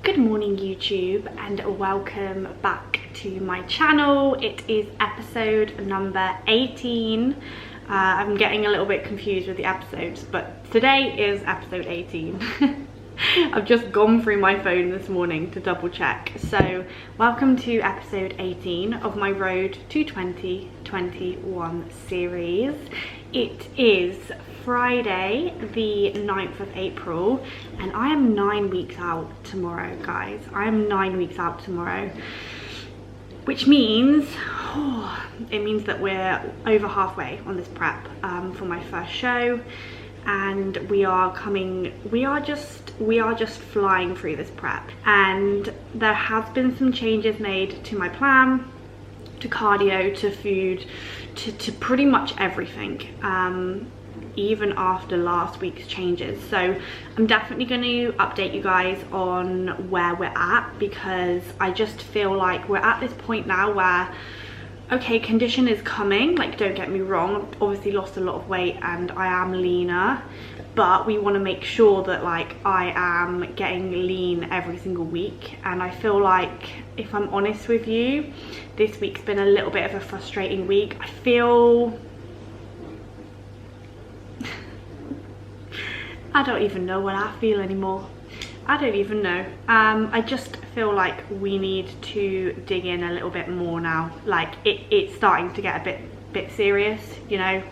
Good morning YouTube, and welcome back to my channel. It is episode number 18. I'm getting a little bit confused with the episodes, but today is episode 18. I've just gone through my phone this morning to double check. So welcome to episode 18 of my Road to 2021 series. It is Friday the 9th of April and I am 9 weeks out tomorrow, guys. I am 9 weeks out tomorrow, which means it means that we're over halfway on this prep for my first show, and we are just flying through this prep. And there has been some changes made to my plan, to cardio, to food, to pretty much everything, even after last week's changes. So I'm definitely going to update you guys on where we're at, because I just feel like we're at this point now where, okay, condition is coming, like, don't get me wrong, I've obviously lost a lot of weight and I am leaner, but we want to make sure that, like, I am getting lean every single week. And I feel like, if I'm honest with you, this week's been a little bit of a frustrating week. I feel I don't even know what I feel anymore. I don't even know. I just feel like we need to dig in a little bit more now. Like, it's starting to get a bit serious, you know?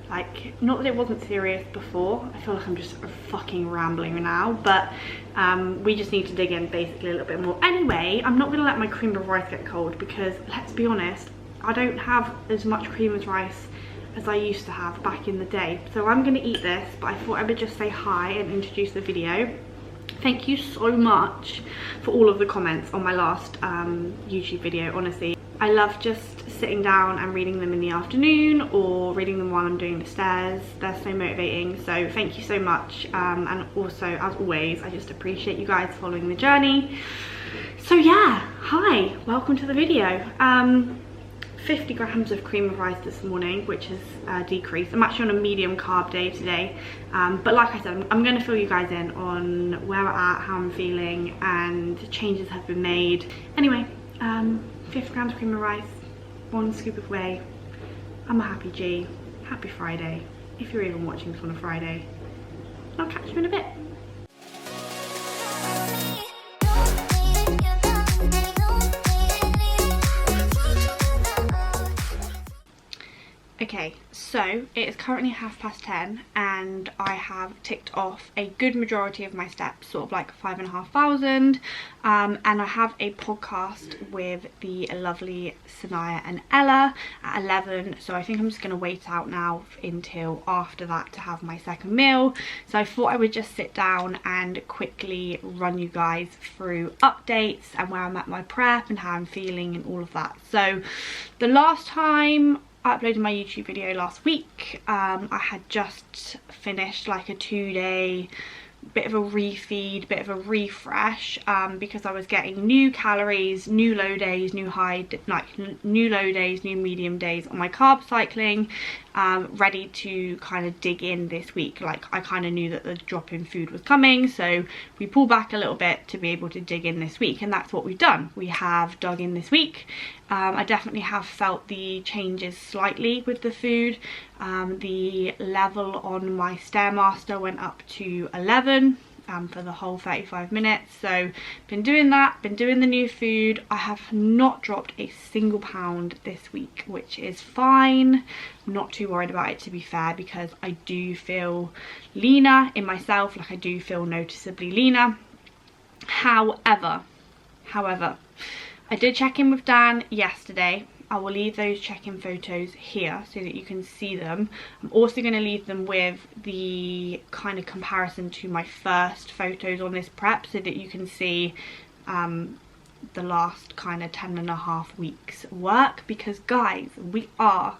Like, not that it wasn't serious before. I feel like I'm just fucking rambling now, but we just need to dig in basically a little bit more. Anyway, I'm not gonna let my cream of rice get cold, because let's be honest, I don't have as much cream of rice as I used to have back in the day. So I'm gonna eat this, but I thought I would just say hi and introduce the video. Thank you so much for all of the comments on my last YouTube video. Honestly, I love just sitting down and reading them in the afternoon, or reading them while I'm doing the stairs. They're so motivating, so thank you so much. And also, as always, I just appreciate you guys following the journey. So yeah, hi, welcome to the video. 50 grams of cream of rice this morning, which has decreased. I'm actually on a medium carb day today, but like I said, I'm going to fill you guys in on where we're at, how I'm feeling, and changes have been made. Anyway, 50 grams of cream of rice, 1 scoop of whey. I'm a happy G. Happy Friday, if you're even watching this on a Friday. I'll catch you in a bit. Okay, so it is currently 10:30 and I have ticked off a good majority of my steps, sort of like 5,500, and I have a podcast with the lovely Sanaya and Ella at 11, so I think I'm just going to wait out now until after that to have my second meal. So I thought I would just sit down and quickly run you guys through updates and where I'm at my prep and how I'm feeling and all of that. So the last time I uploaded my YouTube video last week, I had just finished like a 2-day bit of a refeed, bit of a refresh, because I was getting new calories, new low days, new high, like new low days, new medium days on my carb cycling, ready to kind of dig in this week. Like, I kind of knew that the drop in food was coming, so we pulled back a little bit to be able to dig in this week, and that's what we've done. We have dug in this week. I definitely have felt the changes slightly with the food. The level on my Stairmaster went up to 11 for the whole 35 minutes. So been doing that, been doing the new food. I have not dropped a single pound this week, which is fine. I'm not too worried about it, to be fair, because I do feel leaner in myself. Like, I do feel noticeably leaner. However, I did check in with Dan yesterday. I will leave those check-in photos here so that you can see them. I'm also going to leave them with the kind of comparison to my first photos on this prep, so that you can see the last kind of 10.5 weeks work, because guys, we are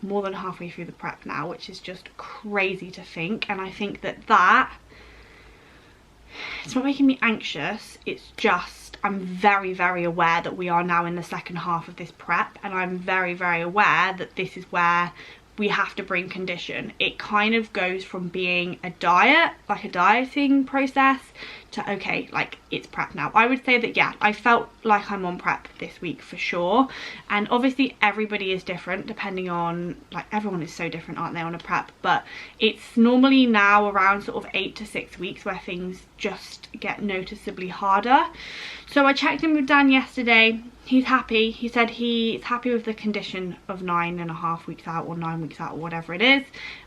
more than halfway through the prep now, which is just crazy to think. And I think that it's not making me anxious, it's just I'm very, very aware that we are now in the second half of this prep, and I'm very, very aware that this is where we have to bring condition. It kind of goes from being a diet, like a dieting process, to, okay, like it's prep now. I would say that, yeah, I felt like I'm on prep this week for sure. And obviously everybody is different depending on, like, everyone is so different, aren't they, on a prep, but it's normally now around sort of 8 to 6 weeks where things just get noticeably harder. So I checked in with Dan yesterday. He's happy. He said he's happy with the condition of 9.5 weeks out or 9 weeks out or whatever it is.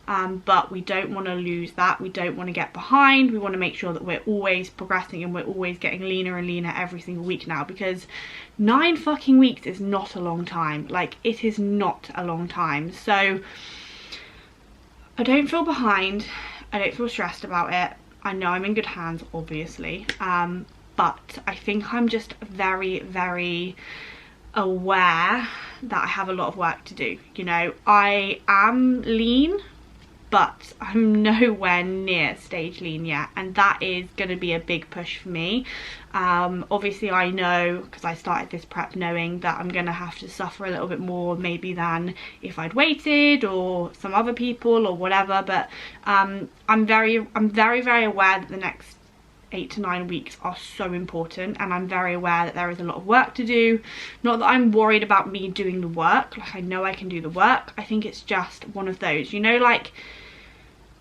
But we don't want to lose that. We don't want to get behind. We want to make sure that we're always progressing and we're always getting leaner and leaner every single week now, because 9 fucking weeks is not a long time. Like, it is not a long time. So I don't feel behind. I don't feel stressed about it. I know I'm in good hands, obviously. But I think I'm just very, very aware that I have a lot of work to do. You know, I am lean, but I'm nowhere near stage lean yet, and that is going to be a big push for me. Obviously I know, because I started this prep knowing that I'm going to have to suffer a little bit more maybe than if I'd waited or some other people or whatever, but I'm very aware that the next 8 to 9 weeks are so important, and I'm very aware that there is a lot of work to do. Not that I'm worried about me doing the work, like, I know I can do the work. I think it's just one of those, you know, like,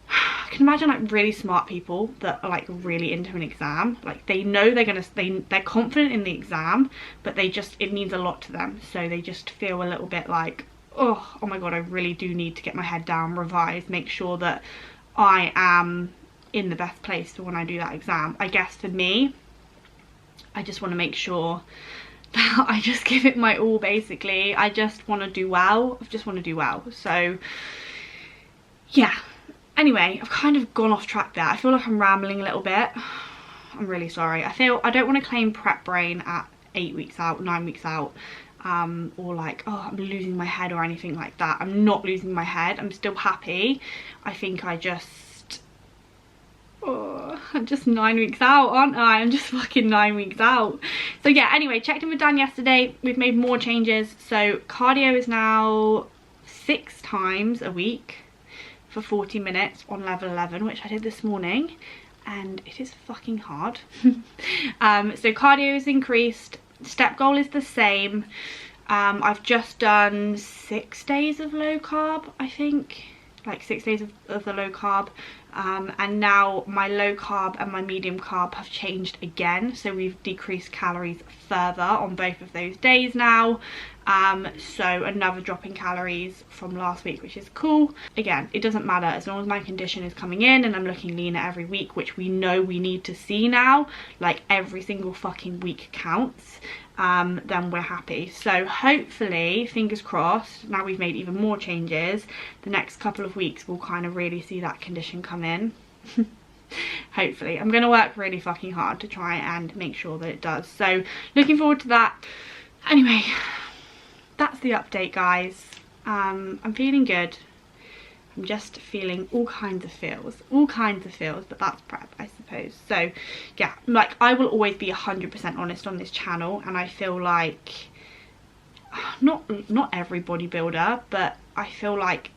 I can imagine like really smart people that are like really into an exam, like they know they're confident in the exam, but it means a lot to them, so they just feel a little bit like, oh my god, I really do need to get my head down, revise, make sure that I am in the best place for when I do that exam. I guess for me, I just want to make sure that I just give it my all, basically. I just want to do well. I just want to do well. So yeah, anyway, I've kind of gone off track there. I feel like I'm rambling a little bit. I'm really sorry. I don't want to claim prep brain at 8 weeks out, 9 weeks out, or like, oh, I'm losing my head or anything like that. I'm not losing my head. I'm still happy. I think I'm just 9 weeks out, aren't I? I'm just fucking 9 weeks out. So yeah, anyway, checked in with Dan yesterday. We've made more changes. So cardio is now 6 times a week for 40 minutes on level 11, which I did this morning, and it is fucking hard. So cardio is increased. Step goal is the same. I've just done 6 days of low carb, I think, like 6 days of the low carb. And now my low carb and my medium carb have changed again, so we've decreased calories further on both of those days now. So another drop in calories from last week, which is cool. Again, it doesn't matter as long as my condition is coming in and I'm looking leaner every week, which we know we need to see now, like every single fucking week counts. Then we're happy. So hopefully, fingers crossed, now we've made even more changes, the next couple of weeks we'll kind of really see that condition come in. Hopefully. I'm going to work really fucking hard to try and make sure that it does. So looking forward to that. Anyway, that's the update, guys. I'm feeling good. I'm just feeling all kinds of feels, but that's prep, I suppose. So yeah, like, I will always be 100% honest on this channel, and I feel like not every bodybuilder, but I feel like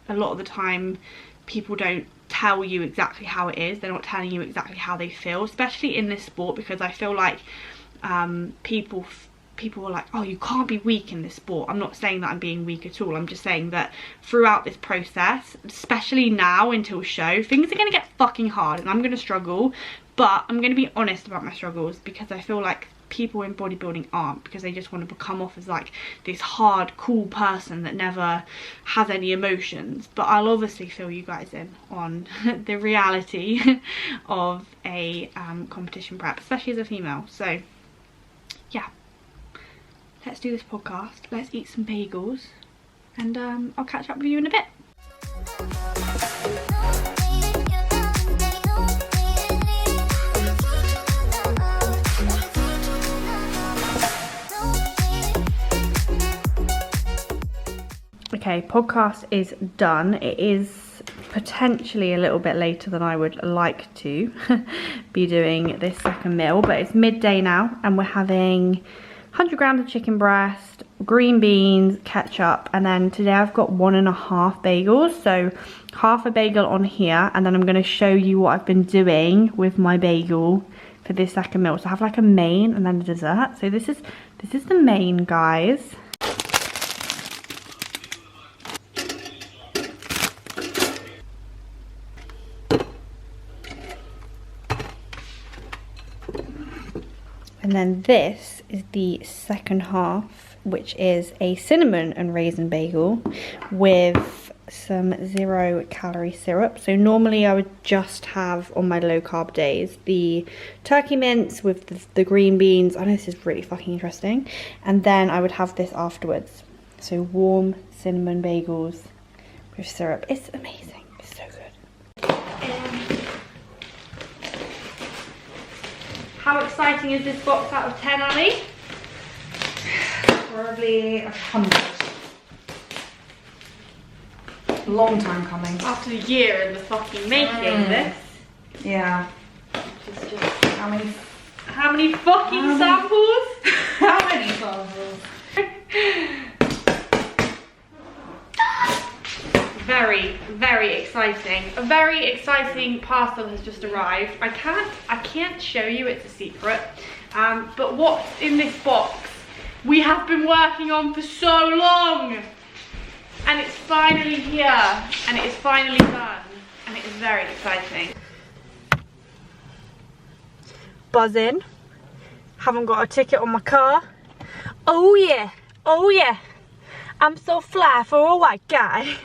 a lot of the time people don't tell you exactly how it is. They're not telling you exactly how they feel, especially in this sport, because I feel like people are like, oh, you can't be weak in this sport. I'm not saying that I'm being weak at all. I'm just saying that throughout this process, especially now until show, things are going to get fucking hard and I'm going to struggle, but I'm going to be honest about my struggles, because I feel like people in bodybuilding aren't, because they just want to come off as like this hard, cool person that never has any emotions. But I'll obviously fill you guys in on the reality of a competition prep, especially as a female. So yeah, let's do this podcast, let's eat some bagels, and I'll catch up with you in a bit. Okay, podcast is done. It is potentially a little bit later than I would like to be doing this second meal, but it's midday now and we're having 100 grams of chicken breast, green beans, ketchup, and then today I've got 1.5 bagels, so half a bagel on here, and then I'm going to show you what I've been doing with my bagel for this second meal. So I have like a main and then a dessert. So this is the main, guys. And then this is the second half, which is a cinnamon and raisin bagel with some 0-calorie syrup. So normally I would just have, on my low carb days, the turkey mince with the green beans. I know this is really fucking interesting. And then I would have this afterwards. So warm cinnamon bagels with syrup. It's amazing. It's so good. How exciting is this box out of 10, Ali? Probably 100. Long time coming. After a year in the fucking making, this. Yeah. It's just how many fucking samples? How many samples? Very, very exciting. A very exciting parcel has just arrived. I can't show you, it's a secret. But what's in this box we have been working on for so long. And it's finally here, and it is finally done, and it is very exciting. Buzzing. Haven't got a ticket on my car. Oh yeah, oh yeah. I'm so fly for a white guy.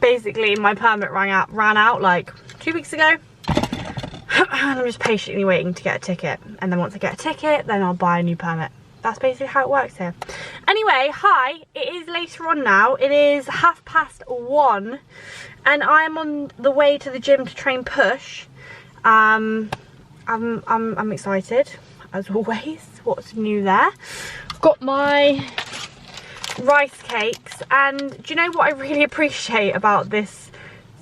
Basically, my permit ran out like 2 weeks ago. And I'm just patiently waiting to get a ticket. And then once I get a ticket, then I'll buy a new permit. That's basically how it works here. Anyway, hi, it is later on now. It is 1:30, and I'm on the way to the gym to train push. I'm excited, as always. What's new there? I've got my rice cakes, and do you know what I really appreciate about this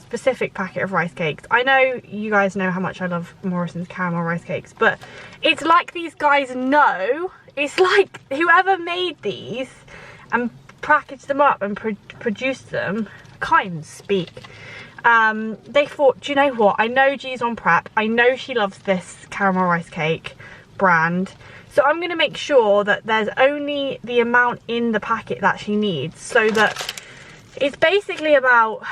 specific packet of rice cakes? I know you guys know how much I love Morrison's caramel rice cakes, but it's like these guys know. It's like whoever made these and packaged them up and produced them, I can't even speak. They thought, do you know what? I know G's on prep. I know she loves this caramel rice cake brand. So I'm going to make sure that there's only the amount in the packet that she needs. So that it's basically about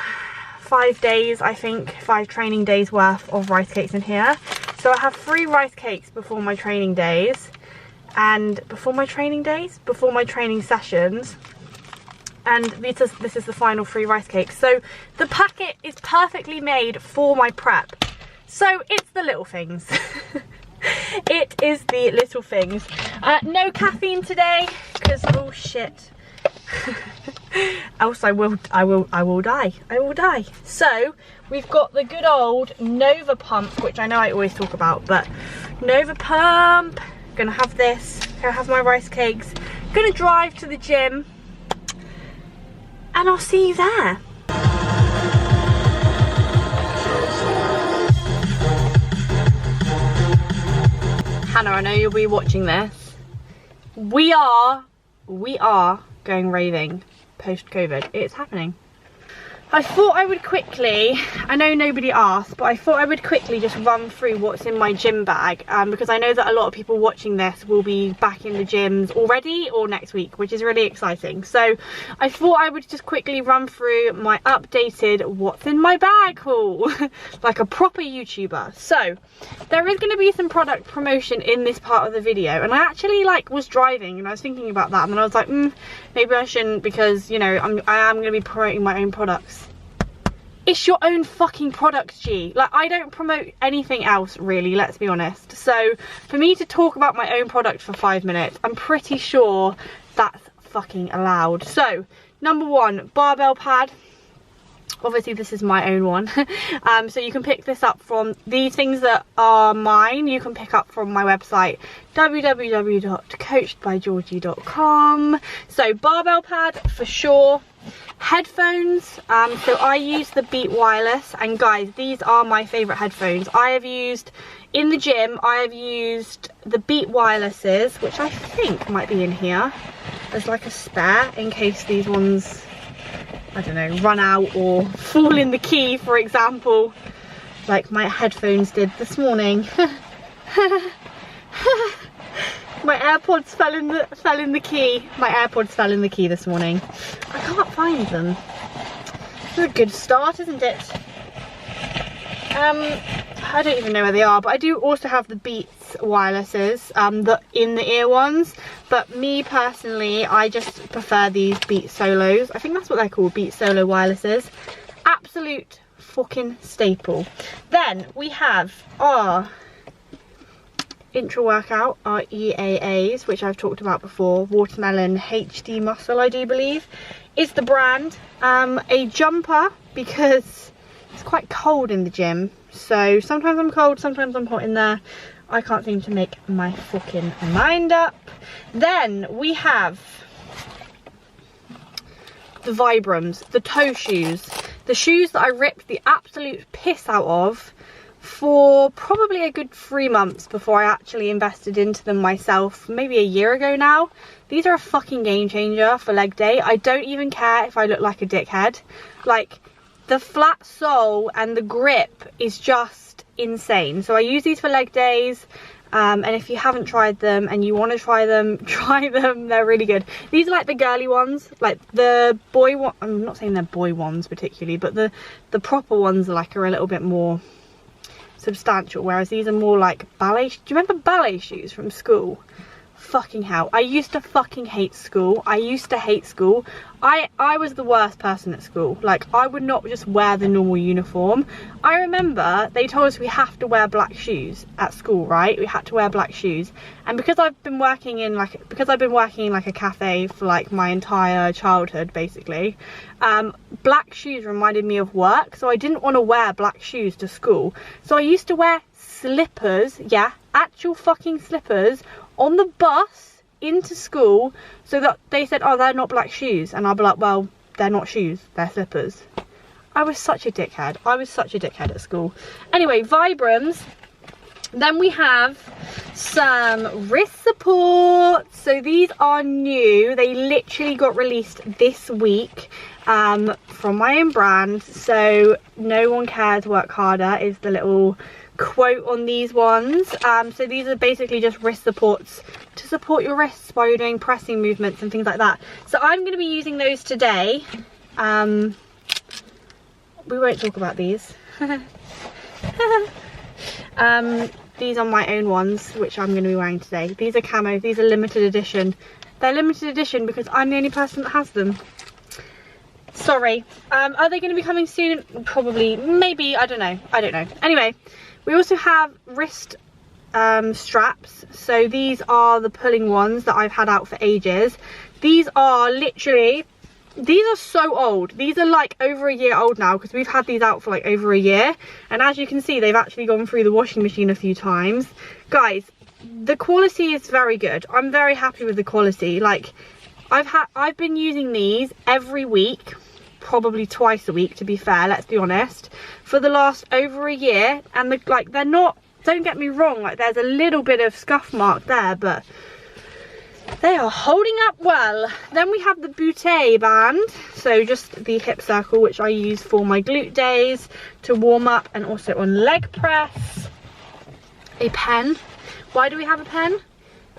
5 days, I think, 5 training days worth of rice cakes in here. So I have 3 rice cakes before my training days. And before my training sessions, and this is the final 3 rice cakes. So the packet is perfectly made for my prep. So it's the little things. It is the little things. No caffeine today, because oh shit. Else I will die. I will die. So we've got the good old Nova Pump, which I know I always talk about, but Nova Pump. Gonna have this, gonna have my rice cakes, gonna drive to the gym, and I'll see you there. Hannah, I know you'll be watching this. We are going raving post-COVID. It's happening. I thought I would quickly, I know nobody asked, but I thought I would quickly just run through what's in my gym bag, because I know that a lot of people watching this will be back in the gyms already or next week, which is really exciting. So I thought I would just quickly run through my updated what's in my bag haul, like a proper YouTuber. So there is going to be some product promotion in this part of the video, and I actually was driving and I was thinking about that, and then I was like, maybe I shouldn't, because you know I am going to be promoting my own products. It's your own fucking product, G. Like, I don't promote anything else, really, let's be honest. So, for me to talk about my own product for 5 minutes, I'm pretty sure that's fucking allowed. So, number 1, barbell pad. Obviously, this is my own one. So you can pick this up from these things that are mine. You can pick up from my website, www.coachedbygeorgie.com. So barbell pad for sure. Headphones. So I use the Beat Wireless, and guys, these are my favorite headphones. I have used in the gym. I have used the Beat Wirelesses, which I think might be in here. as like a spare in case these ones, I don't know, run out or fall in the key, for example, like my headphones did this morning. My AirPods fell in the key. My AirPods fell in the key this morning. I can't find them. It's a good start, isn't it? I don't even know where they are, but I do also have the Beats wirelesses, the in the ear ones. But me personally, I just prefer these Beats Solos. I think that's what they're called, Beats Solo wirelesses. Absolute fucking staple. Then we have our intra workout, our EAAs, which I've talked about before. Watermelon HD Muscle, I do believe, is the brand. A jumper because it's quite cold in the gym. So sometimes I'm cold, sometimes I'm hot in there. I can't seem to make my fucking mind up. Then we have the Vibrams, the toe shoes. The shoes that I ripped the absolute piss out of for probably a good 3 months before I actually invested into them myself, maybe a year ago now. These are a fucking game changer for leg day. I don't even care if I look like a dickhead. Like, the flat sole and the grip is just insane. So I use these for leg days, and if you haven't tried them and you want to try them, they're really good. These are like the girly ones, like the boy one. I'm not saying they're boy ones particularly, but the proper ones are like a little bit more substantial, whereas these are more like ballet. Do you remember ballet shoes from school? Fucking hell, I used to fucking hate school. I used to hate school. I was the worst person at school. Like, I would not just wear the normal uniform. I remember they told us we have to wear black shoes at school, right? We had to wear black shoes. And because I've been working in like a cafe for like my entire childhood basically, black shoes reminded me of work, so I didn't want to wear black shoes to school. So I used to wear slippers, yeah, actual fucking slippers, on the bus into school, so that they said, oh, they're not black shoes, and I'll be like, well, they're not shoes, they're slippers. I was such a dickhead. I was such a dickhead at school. Anyway, Vibrams. Then we have some wrist supports. So these are new. They literally got released this week from my own brand. So no one cares, work harder is the little quote on these ones. So these are basically just wrist supports to support your wrists while you're doing pressing movements and things like that. So I'm going to be using those today. We won't talk about these. These are my own ones, which I'm going to be wearing today. These are camo. These are limited edition. They're limited edition because I'm the only person that has them. Sorry. Are they going to be coming soon? Probably. Maybe. I don't know. Anyway, we also have wrist straps. So these are the pulling ones that I've had out for ages. These are literally, these are so old. These are like over a year old now because we've had these out for like over a year. And as you can see, they've actually gone through the washing machine a few times. Guys, the quality is very good. I'm very happy with the quality. Like, I've been using these every week, probably twice a week to be fair, let's be honest, for the last over a year. And they're not, don't get me wrong, like there's a little bit of scuff mark there, but they are holding up well. Then we have the Upped band, so just the hip circle, which I use for my glute days to warm up and also on leg press. A pen. Why do we have a pen?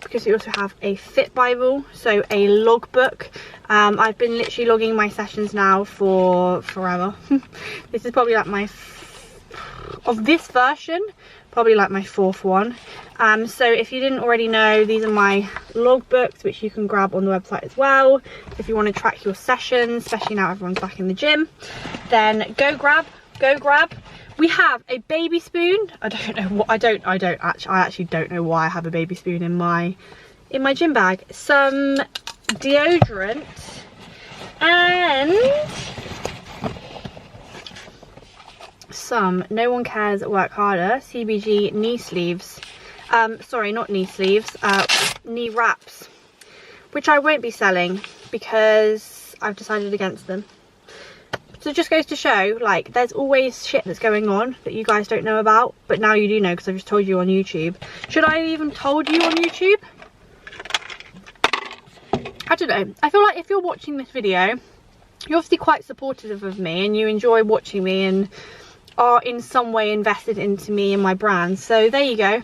Because we also have a Fit Bible, so a logbook. I've been literally logging my sessions now for forever. This is probably like of this version, probably like my fourth one. So if you didn't already know, these are my logbooks, which you can grab on the website as well. If you want to track your sessions, especially now everyone's back in the gym, then go grab. We have a baby spoon. I actually don't know why I have a baby spoon in my gym bag. Some deodorant and some No One Cares Work Harder CBG knee sleeves. Sorry, not knee sleeves, knee wraps, which I won't be selling because I've decided against them. So it just goes to show, like, there's always shit that's going on that you guys don't know about, but now you do know because I've just told you on YouTube. Should I have even told you on YouTube? I don't know, I feel like if you're watching this video, you're obviously quite supportive of me and you enjoy watching me and are in some way invested into me and my brand. So there you go.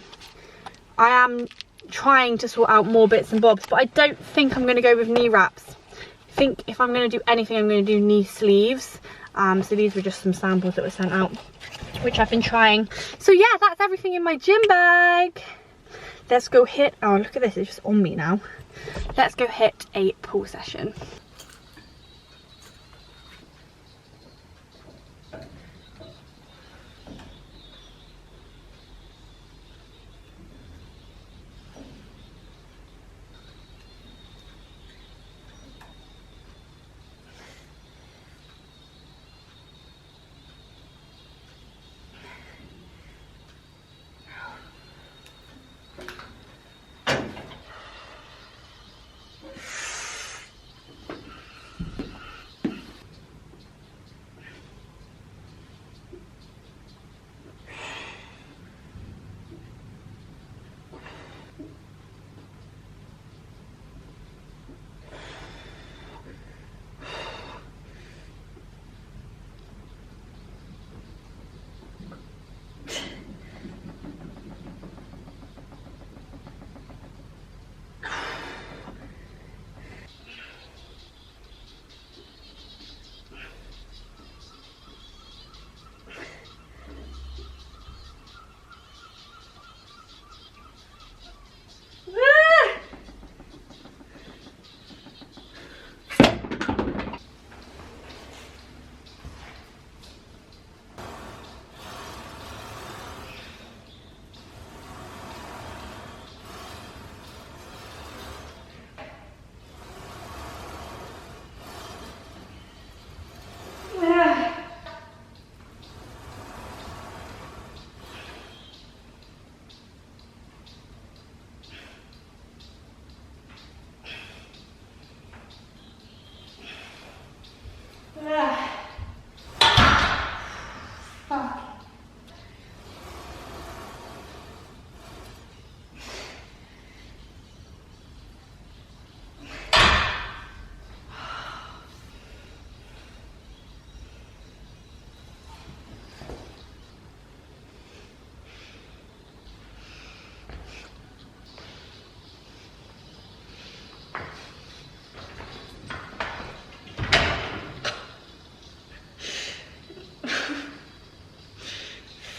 I am trying to sort out more bits and bobs, but I don't think I'm going to go with knee wraps. I think if I'm going to do anything, I'm going to do knee sleeves. So these were just some samples that were sent out, which I've been trying. So yeah, that's everything in my gym bag. Let's go hit, oh look at this, it's just on me now. Let's go hit a pull session.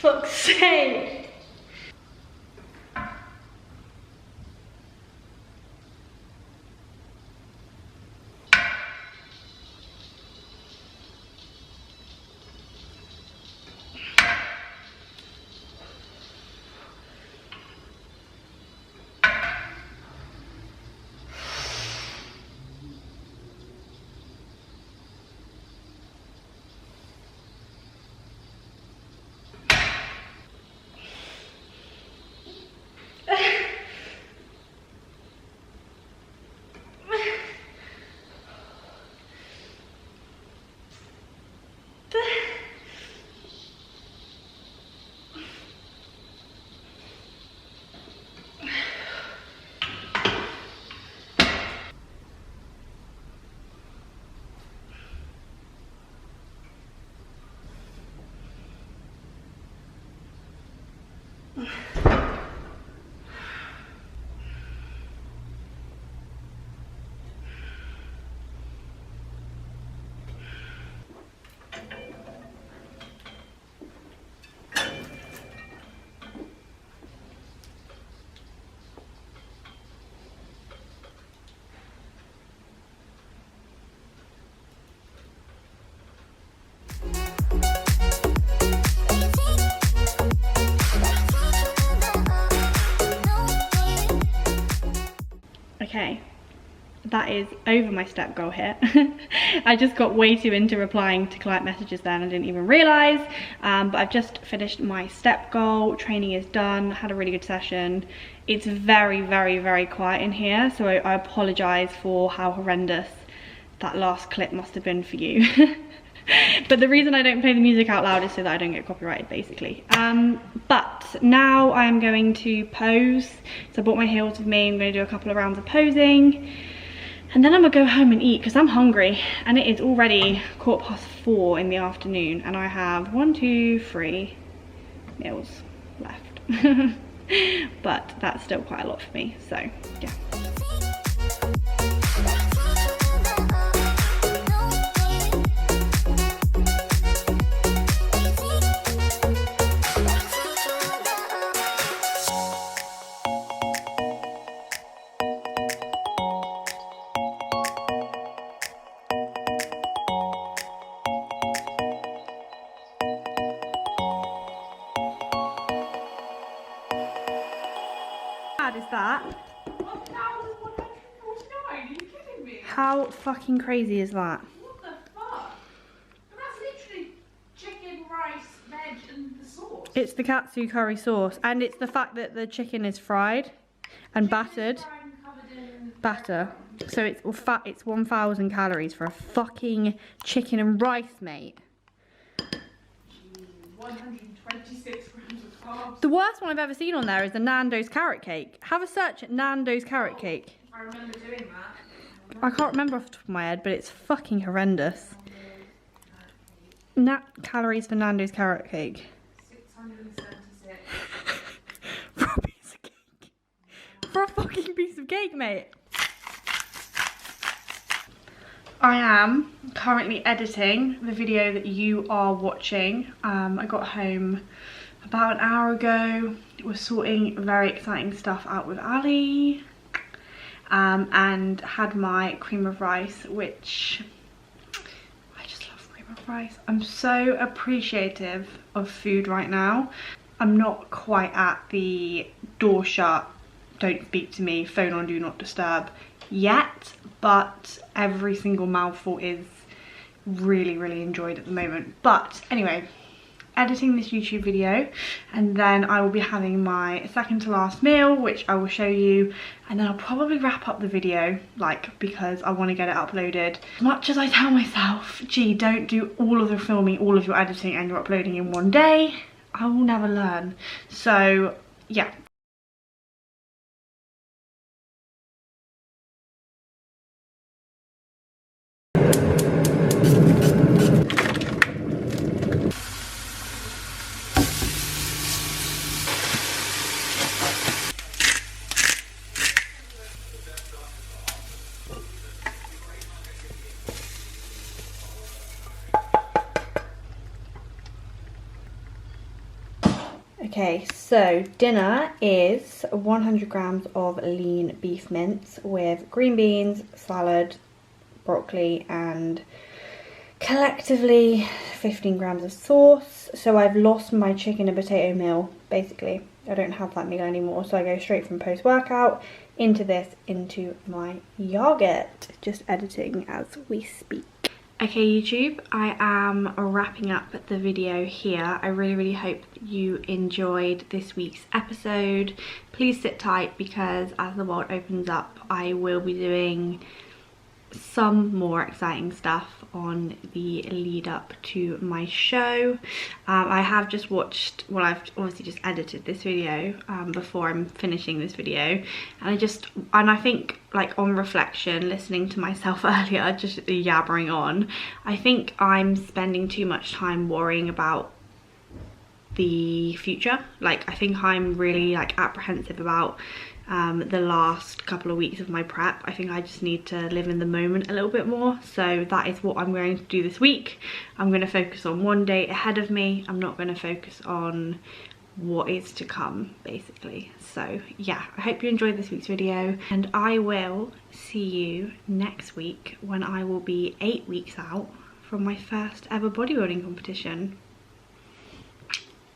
Fuck's sake. Okay, that is over my step goal here. I just got way too into replying to client messages then, I didn't even realise. But I've just finished my step goal, training is done, had a really good session. It's very, very, very quiet in here, so I apologise for how horrendous that last clip must have been for you. But the reason I don't play the music out loud is so that I don't get copyrighted, basically. But now I'm going to pose. So I brought my heels with me. I'm going to do a couple of rounds of posing. And then I'm gonna go home and eat because I'm hungry, and it is already 4:15 in the afternoon, and I have 1, 2, 3 meals left. But that's still quite a lot for me, so yeah. Is that? 1,149? Are you kidding me? How fucking crazy is that? What the fuck? But that's literally chicken, rice, veg, and the sauce. It's the katsu curry sauce, and it's the fact that the chicken is fried and battered. Fried and covered in Batter. So it's fat. It's 1,000 calories for a fucking chicken and rice, mate. 126 grams of carbs. The worst one I've ever seen on there is the Nando's carrot cake. Have a search at Nando's carrot cake. I remember doing that. I can't remember off the top of my head, but it's fucking horrendous. Calories for Nando's carrot cake. 676. For a piece of cake. For a fucking piece of cake, mate. I am currently editing the video that you are watching. I got home about an hour ago. Was sorting very exciting stuff out with Ali, and had my cream of rice, which I just love cream of rice. I'm so appreciative of food right now. I'm not quite at the door shut, don't speak to me, phone on do not disturb yet, but every single mouthful is really enjoyed at the moment. But anyway, editing this YouTube video, and then I will be having my second to last meal, which I will show you, and then I'll probably wrap up the video, like, because I want to get it uploaded. As much as I tell myself, gee, don't do all of the filming, all of your editing and your uploading in one day, I will never learn. So yeah. Okay, so dinner is 100 grams of lean beef mince with green beans, salad, broccoli, and collectively 15 grams of sauce. So I've lost my chicken and potato meal, basically. I don't have that meal anymore, so I go straight from post-workout into this, into my yogurt. Just editing as we speak. Okay YouTube, I am wrapping up the video here. I really hope you enjoyed this week's episode. Please sit tight, because as the world opens up, I will be doing some more exciting stuff on the lead up to my show. I have just watched, well, I've obviously just edited this video before I'm finishing this video, and I think, like, on reflection, listening to myself earlier just yabbering on, I think I'm spending too much time worrying about the future. Like, I think I'm really, like, apprehensive about the last couple of weeks of my prep. I think I just need to live in the moment a little bit more. So that is what I'm going to do this week. I'm going to focus on one day ahead of me. I'm not going to focus on what is to come, basically. So yeah, I hope you enjoyed this week's video, and I will see you next week when I will be 8 weeks out from my first ever bodybuilding competition.